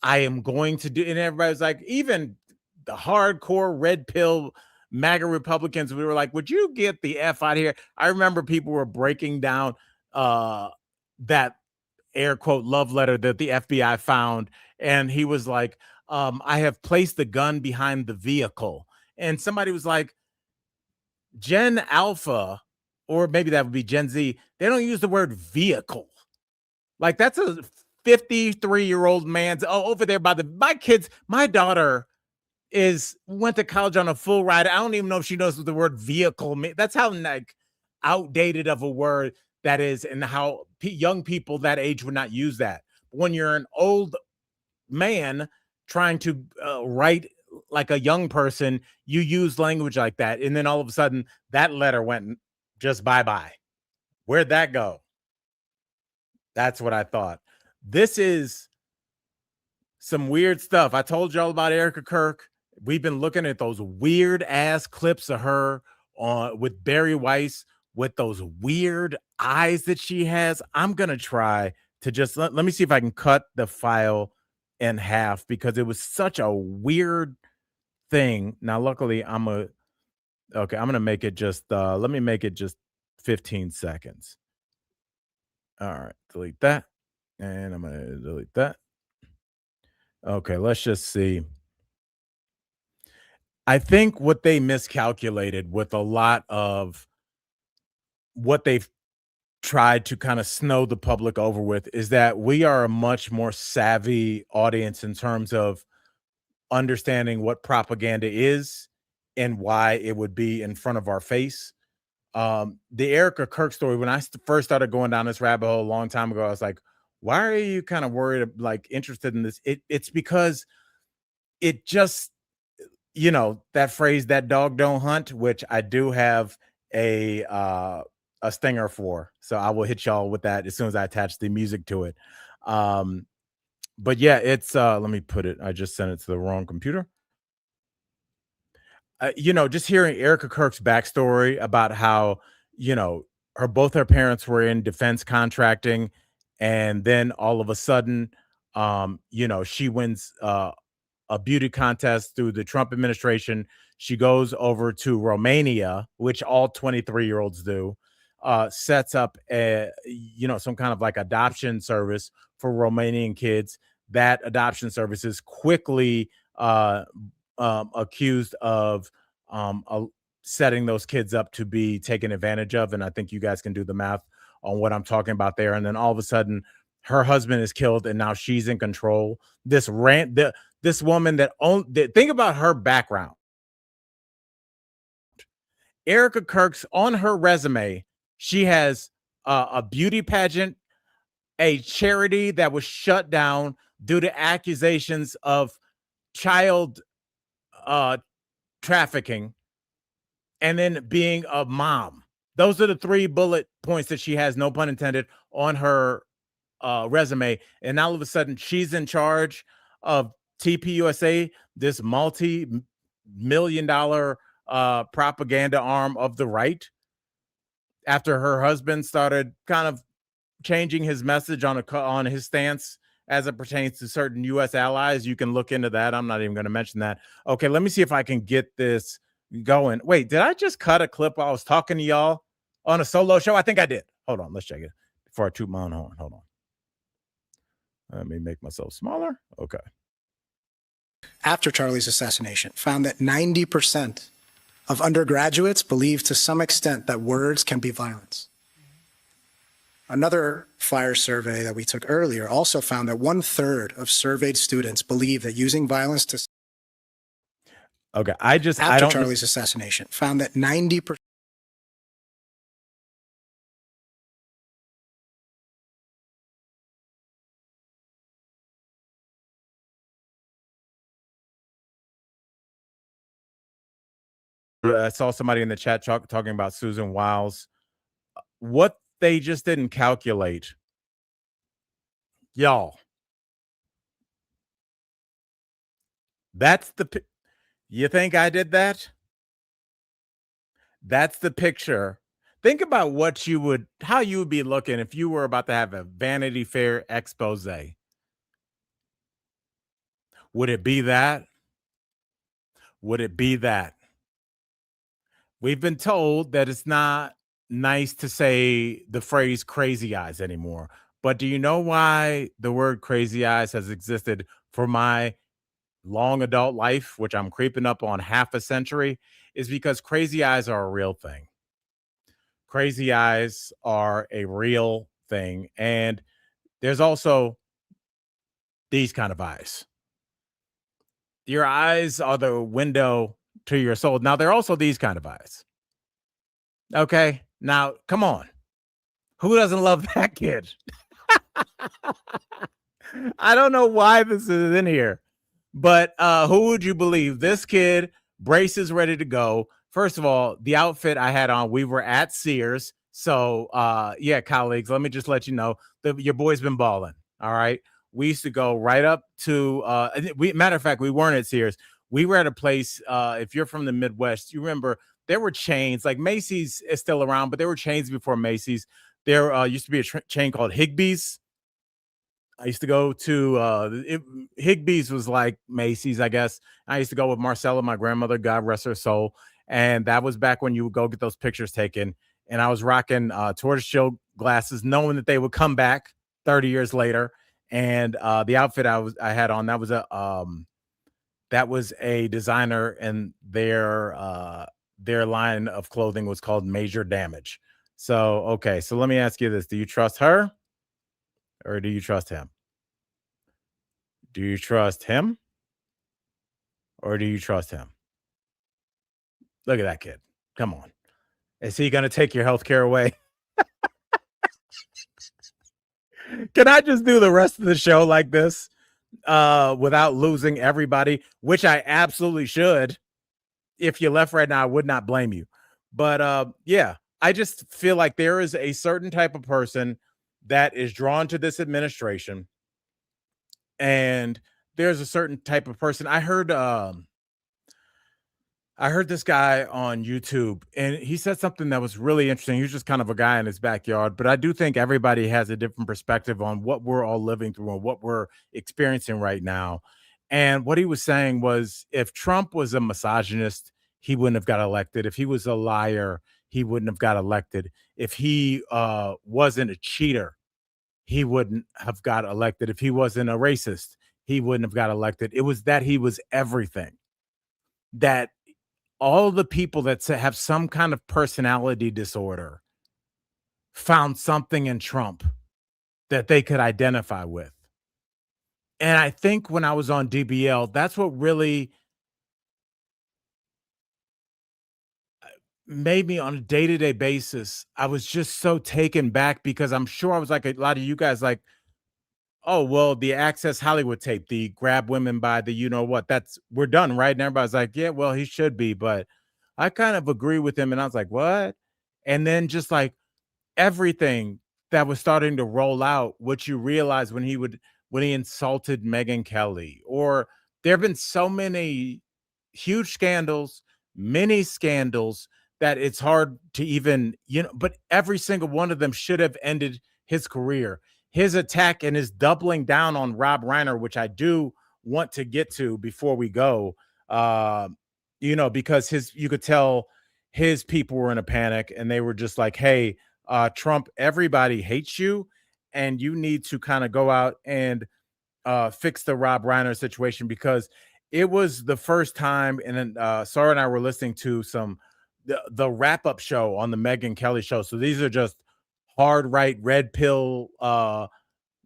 I am going to do, and everybody's like, even the hardcore red pill MAGA Republicans, we were like, would you get the F out of here? I remember people were breaking down that air quote love letter that the FBI found, and he was like, I have placed the gun behind the vehicle. And somebody was like, Gen Alpha, or maybe that would be Gen Z, they don't use the word vehicle. Like, that's a 53-year-old man's over there by my kids. My daughter went to college on a full ride. I don't even know if she knows what the word vehicle means. That's how like outdated of a word that is, and how young people that age would not use that. When you're an old man trying to write like a young person, you use language like that, and then all of a sudden that letter went just bye-bye. Where'd that go? That's what I thought. This is some weird stuff. I told y'all about Erika Kirk We've been looking at those weird ass clips of her on with Bari Weiss with those weird eyes that she has. I'm gonna try to just let me see if I can cut the file in half because it was such a weird thing. Now, luckily, I'm gonna make it just let me make it just 15 seconds. All right, delete that. And I'm gonna delete that. Okay, let's just see. I think what they miscalculated with a lot of what they've tried to kind of snow the public over with is that we are a much more savvy audience in terms of understanding what propaganda is and why it would be in front of our face. The Erika Kirk story, when I first started going down this rabbit hole a long time ago, I was like, why are you kind of worried, like interested in this? It's because it just, that phrase, that dog don't hunt, which I do have a stinger for. So I will hit y'all with that as soon as I attach the music to it. But yeah, it's let me put it. I just sent it to the wrong computer. Just hearing Erika Kirk's backstory about how, both her parents were in defense contracting, and then all of a sudden, she wins a beauty contest through the Trump administration. She goes over to Romania, which all 23-year-olds do, sets up some kind of like adoption service for Romanian kids. That adoption service is quickly accused of setting those kids up to be taken advantage of. And I think you guys can do the math on what I'm talking about there. And then all of a sudden, her husband is killed, and now she's in control. This woman think about her background. Erika Kirk's on her resume. She has a beauty pageant, a charity that was shut down due to accusations of child trafficking, and then being a mom. Those are the 3 bullet points that she has, no pun intended, on her resume. And all of a sudden, she's in charge of TPUSA, this multi-million-dollar propaganda arm of the right, after her husband started kind of changing his message on his stance as it pertains to certain U.S. allies. You can look into that. I'm not even going to mention that. Okay, let me see if I can get this going. Wait, did I just cut a clip while I was talking to y'all on a solo show? I think I did. Hold on, let's check it before I toot my own horn. Hold on. Let me make myself smaller. Okay. After Charlie's assassination, found that 90% of undergraduates believe to some extent that words can be violence. Another FIRE survey that we took earlier also found that 1/3 of surveyed students believe that using violence to... Okay, After Charlie's assassination, found that 90%... I saw somebody in the chat talking about Susan Wiles. What they just didn't calculate, y'all. That's you think I did that? That's the picture. Think about how you would be looking if you were about to have a Vanity Fair expose. Would it be that? Would it be that? We've been told that it's not nice to say the phrase crazy eyes anymore. But do you know why the word crazy eyes has existed for my long adult life, which I'm creeping up on half a century? Is because crazy eyes are a real thing. Crazy eyes are a real thing. And there's also these kind of eyes. Your eyes are the window to your soul. Now, there are also these kind of eyes. Okay. Now, come on. Who doesn't love that kid? I don't know why this is in here, but who would you believe? This kid, braces ready to go. First of all, the outfit I had on, we were at Sears. So, yeah, colleagues, let me just let you know that your boy's been balling. All right. We used to go right up to, matter of fact, we weren't at Sears. we were at a place, if you're from the Midwest, you remember there were chains, like Macy's is still around, but there were chains before Macy's. There used to be a chain called Higbee's. I used to go to Higbee's was like Macy's, I guess. I used to go with Marcella, my grandmother, God rest her soul. And that was back when you would go get those pictures taken. And I was rocking tortoiseshell glasses, knowing that they would come back 30 years later. And the outfit I had on, that was a designer, and their line of clothing was called Major Damage. So okay, so let me ask you this: do you trust her, or do you trust him? Do you trust him, or do you trust him? Look at that kid. Come on. Is he going to take your health care away? Can I just do the rest of the show like this without losing everybody, which I absolutely should. If you left right now, I would not blame you. But yeah, I just feel like there is a certain type of person that is drawn to this administration, and there's a certain type of person. I heard this guy on YouTube, and he said something that was really interesting. He was just kind of a guy in his backyard, but I do think everybody has a different perspective on what we're all living through and what we're experiencing right now. And what he was saying was, if Trump was a misogynist, he wouldn't have got elected. If he was a liar, he wouldn't have got elected. If he wasn't a cheater, he wouldn't have got elected. If he wasn't a racist, he wouldn't have got elected. It was that he was everything. That all the people that have some kind of personality disorder found something in Trump that they could identify with. And I think when I was on DBL, that's what really made me, on a day-to-day basis, I was just so taken back, because I'm sure I was like a lot of you guys, like, oh, well, the Access Hollywood tape, the grab women by the you know what, we're done, right? And everybody's like, yeah, well, he should be. But I kind of agree with him. And I was like, what? And then just like everything that was starting to roll out, what you realize when he insulted Megyn Kelly, or there have been so many huge scandals, many scandals, that it's hard to even, but every single one of them should have ended his career. His attack and his doubling down on Rob Reiner, which I do want to get to before we go, because you could tell his people were in a panic, and they were just like, hey, Trump, everybody hates you, and you need to kind of go out and fix the Rob Reiner situation, because it was the first time. And then Sarah and I were listening to the wrap-up show on the Megyn Kelly show. So these are just hard right, red pill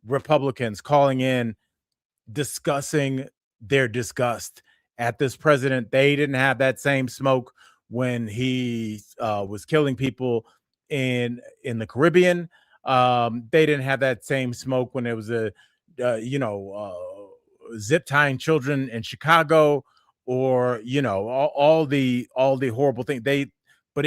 Republicans calling in, discussing their disgust at this president. They didn't have that same smoke when he was killing people in the Caribbean. They didn't have that same smoke when it was zip tying children in Chicago, or all the horrible things. But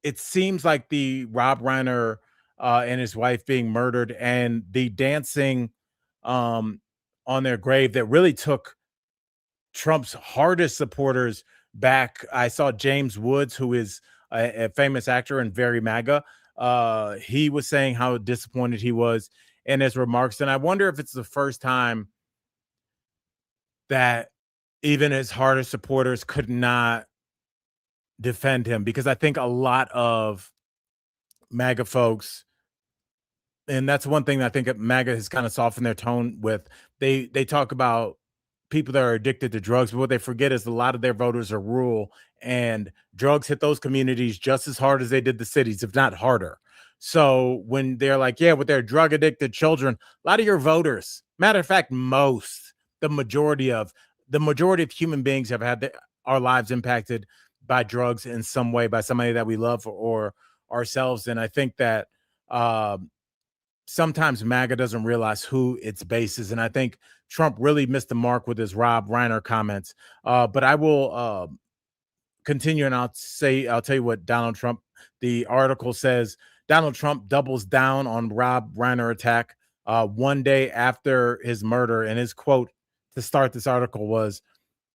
it seems like the Rob Reiner and his wife being murdered, and the dancing on their grave, that really took Trump's hardest supporters back. I saw James Woods, who is a famous actor and very MAGA. He was saying how disappointed he was in his remarks. And I wonder if it's the first time that even his hardest supporters could not defend him, because I think a lot of MAGA folks, and that's one thing that I think MAGA has kind of softened their tone with. They talk about people that are addicted to drugs, but what they forget is a lot of their voters are rural, and drugs hit those communities just as hard as they did the cities, if not harder. So when they're like, yeah, with their drug addicted children, a lot of your voters, matter of fact, the majority of human beings have had our lives impacted by drugs in some way, by somebody that we love or ourselves. And I think that sometimes MAGA doesn't realize who its base is. And I think Trump really missed the mark with his Rob Reiner comments. But I will continue, and I'll tell you what Donald Trump, the article says. Donald Trump doubles down on Rob Reiner attack one day after his murder. And his quote to start this article was,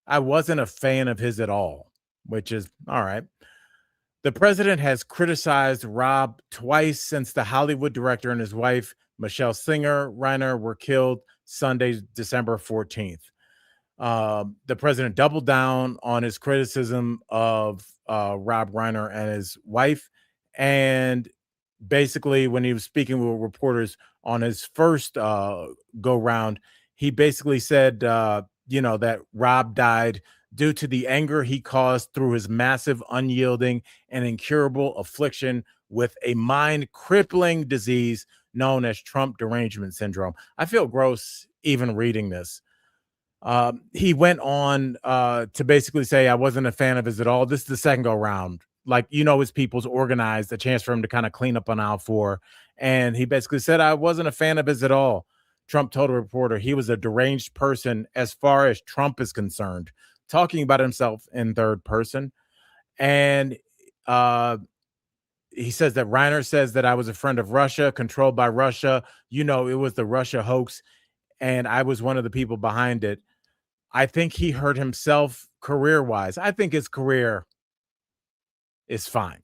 I wasn't a fan of his at all, which is all right. The president has criticized Rob twice since the Hollywood director and his wife, Michelle Singer Reiner, were killed Sunday, December 14th. The president doubled down on his criticism of Rob Reiner and his wife. And basically, when he was speaking with reporters on his first go round, he basically said, that Rob died due to the anger he caused through his massive, unyielding, and incurable affliction with a mind crippling disease known as Trump Derangement Syndrome. I feel gross even reading this. He went on to basically say, I wasn't a fan of his at all. This is the second go round. Like, his people's organized a chance for him to kind of clean up on aisle four. And he basically said, I wasn't a fan of his at all. Trump told a reporter he was a deranged person as far as Trump is concerned, talking about himself in third person. And he says that Reiner says that I was a friend of Russia, controlled by Russia. It was the Russia hoax. And I was one of the people behind it. I think he hurt himself career-wise. I think his career is fine.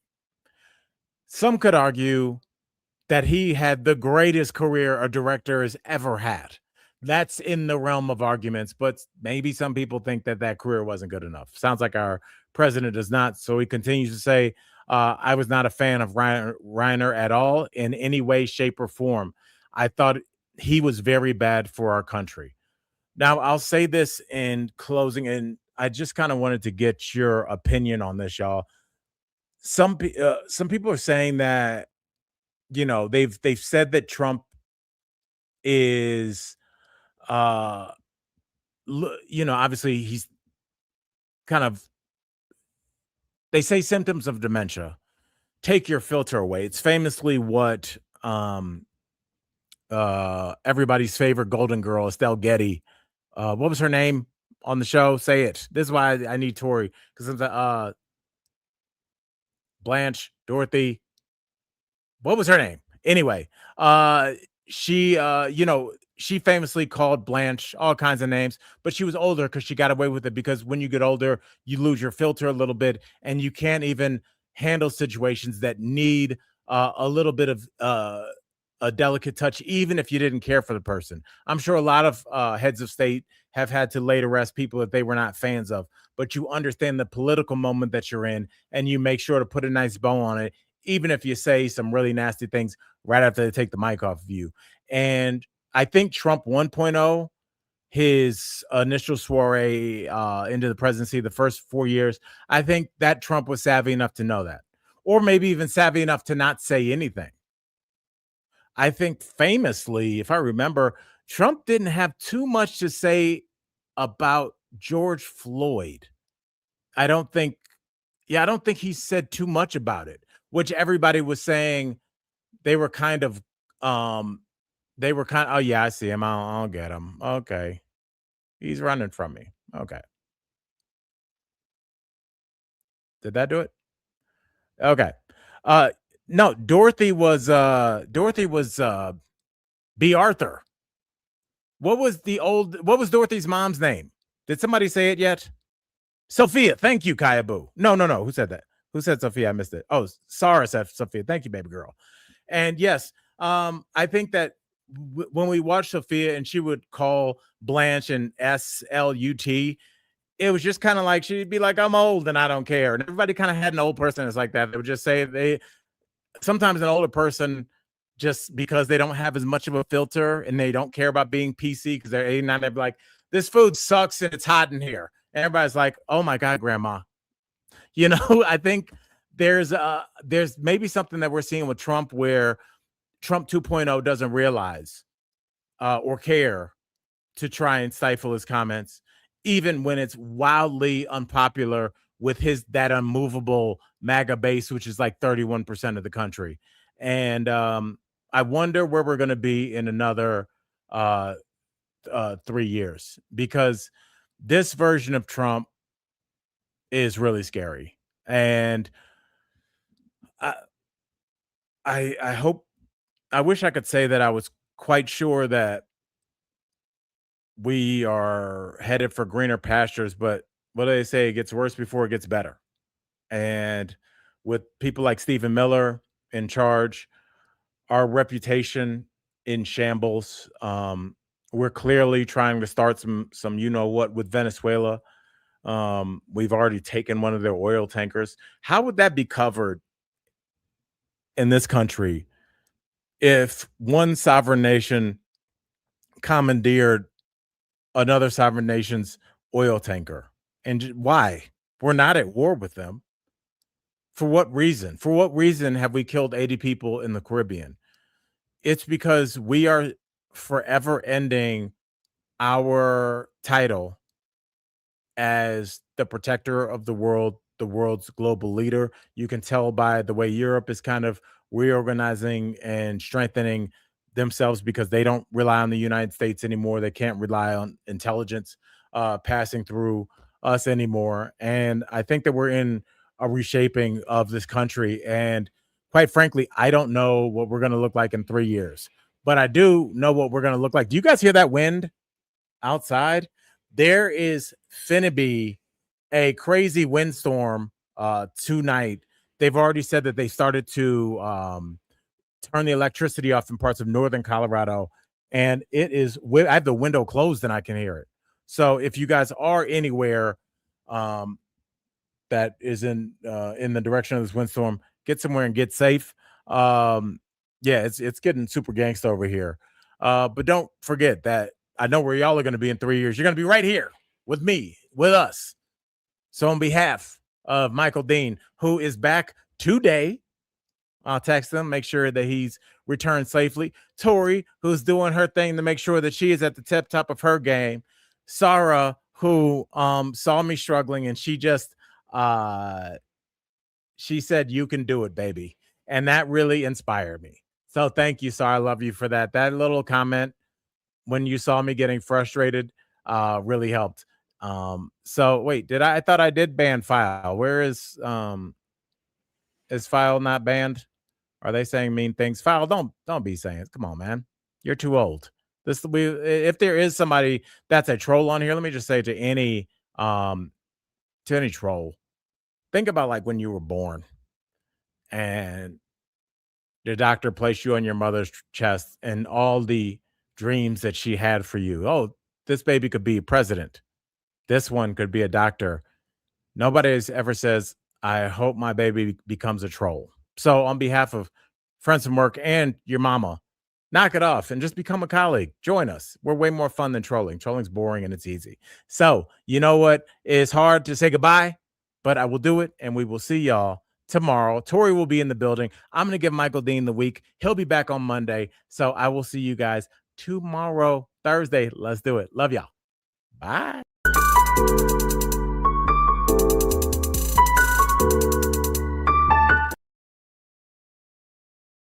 Some could argue that he had the greatest career a director has ever had. That's in the realm of arguments, but maybe some people think that that career wasn't good enough. Sounds like our president does not. So he continues to say, I was not a fan of Reiner at all in any way, shape, or form. I thought he was very bad for our country. Now, I'll say this in closing, and I just kind of wanted to get your opinion on this, y'all. Some people are saying that they've said that Trump is obviously he's kind of, they say symptoms of dementia. Take your filter away. It's famously what everybody's favorite Golden Girl, Estelle Getty. What was her name on the show? Say it. This is why I need Tory, because I'm Blanche, Dorothy. What was her name? Anyway, she famously called Blanche all kinds of names, but she was older because she got away with it, because when you get older, you lose your filter a little bit and you can't even handle situations that need a little bit of a delicate touch, even if you didn't care for the person. I'm sure a lot of heads of state have had to lay to rest people that they were not fans of, but you understand the political moment that you're in and you make sure to put a nice bow on it, even if you say some really nasty things right after they take the mic off of you. And I think Trump 1.0, his initial soiree into the presidency, the first 4 years, I think that Trump was savvy enough to know that, or maybe even savvy enough to not say anything. I think famously, if I remember, Trump didn't have too much to say about George Floyd. I don't think he said too much about it, which everybody was saying they were kind of, oh yeah, I see him. I'll get him. Okay. He's running from me. Okay. Did that do it? Okay. Uh, no, Dorothy was B. Arthur. What was Dorothy's mom's name? Did somebody say it yet? Sophia. Thank you, Kaya Boo. No. Who said that? Who said Sophia? I missed it. Oh, Sarah said Sophia. Thank you, baby girl. And yes, I think that when we watched Sophia and she would call Blanche and SLUT, it was just kind of like she'd be like, I'm old and I don't care. And everybody kind of had an old person that's like that. They would just say sometimes an older person, just because they don't have as much of a filter and they don't care about being PC because they're 89, they'd be like, this food sucks and it's hot in here. And everybody's like, oh my God, grandma. I think there's maybe something that we're seeing with Trump where Trump 2.0 doesn't realize or care to try and stifle his comments, even when it's wildly unpopular with that unmovable MAGA base, which is like 31% of the country. And I wonder where we're going to be in another 3 years, because this version of Trump is really scary. And I hope, I wish I could say that I was quite sure that we are headed for greener pastures, but what do they say? It gets worse before it gets better. And with people like Stephen Miller in charge, our reputation in shambles. We're clearly trying to start some you know what with Venezuela. We've already taken one of their oil tankers. How would that be covered in this country if one sovereign nation commandeered another sovereign nation's oil tanker? And why? We're not at war with them. For what reason? For what reason have we killed 80 people in the Caribbean? It's because we are forever ending our title as the protector of the world, the world's global leader. You can tell by the way Europe is kind of reorganizing and strengthening themselves because they don't rely on the United States anymore. They can't rely on intelligence passing through us anymore. And I think that we're in a reshaping of this country. And quite frankly, I don't know what we're going to look like in 3 years, but I do know what we're going to look like. Do you guys hear that wind outside? There is finna be a crazy windstorm tonight. They've already said that they started to turn the electricity off in parts of northern Colorado, and it is. I have the window closed and I can hear it. So if you guys are anywhere that is in the direction of this windstorm, get somewhere and get safe. Yeah, it's getting super gangsta over here. But don't forget that I know where y'all are going to be in 3 years. You're going to be right here with me, with us. So on behalf of Michael Dean, who is back today, I'll text him, make sure that he's returned safely. Tory, who's doing her thing to make sure that she is at the tip top of her game. Sarah, who saw me struggling, and she just she said, "You can do it, baby." And that really inspired me. So thank you, Sarah. I love you for that. That little comment when you saw me getting frustrated really helped. So wait, I thought I did ban File. Where is File not banned? Are they saying mean things? File, don't be saying it. Come on, man. You're too old. If there is somebody that's a troll on here, let me just say to any troll, think about like when you were born and the doctor placed you on your mother's chest and all the dreams that she had for you. Oh, this baby could be president. This one could be a doctor. Nobody ever says, I hope my baby becomes a troll. So on behalf of friends from work and your mama, knock it off and just become a colleague. Join us. We're way more fun than trolling. Trolling's boring and it's easy. So you know what? It's hard to say goodbye, but I will do it. And we will see y'all tomorrow. Tory will be in the building. I'm going to give Michael Dean the week. He'll be back on Monday. So I will see you guys tomorrow, Thursday. Let's do it. Love y'all. Bye.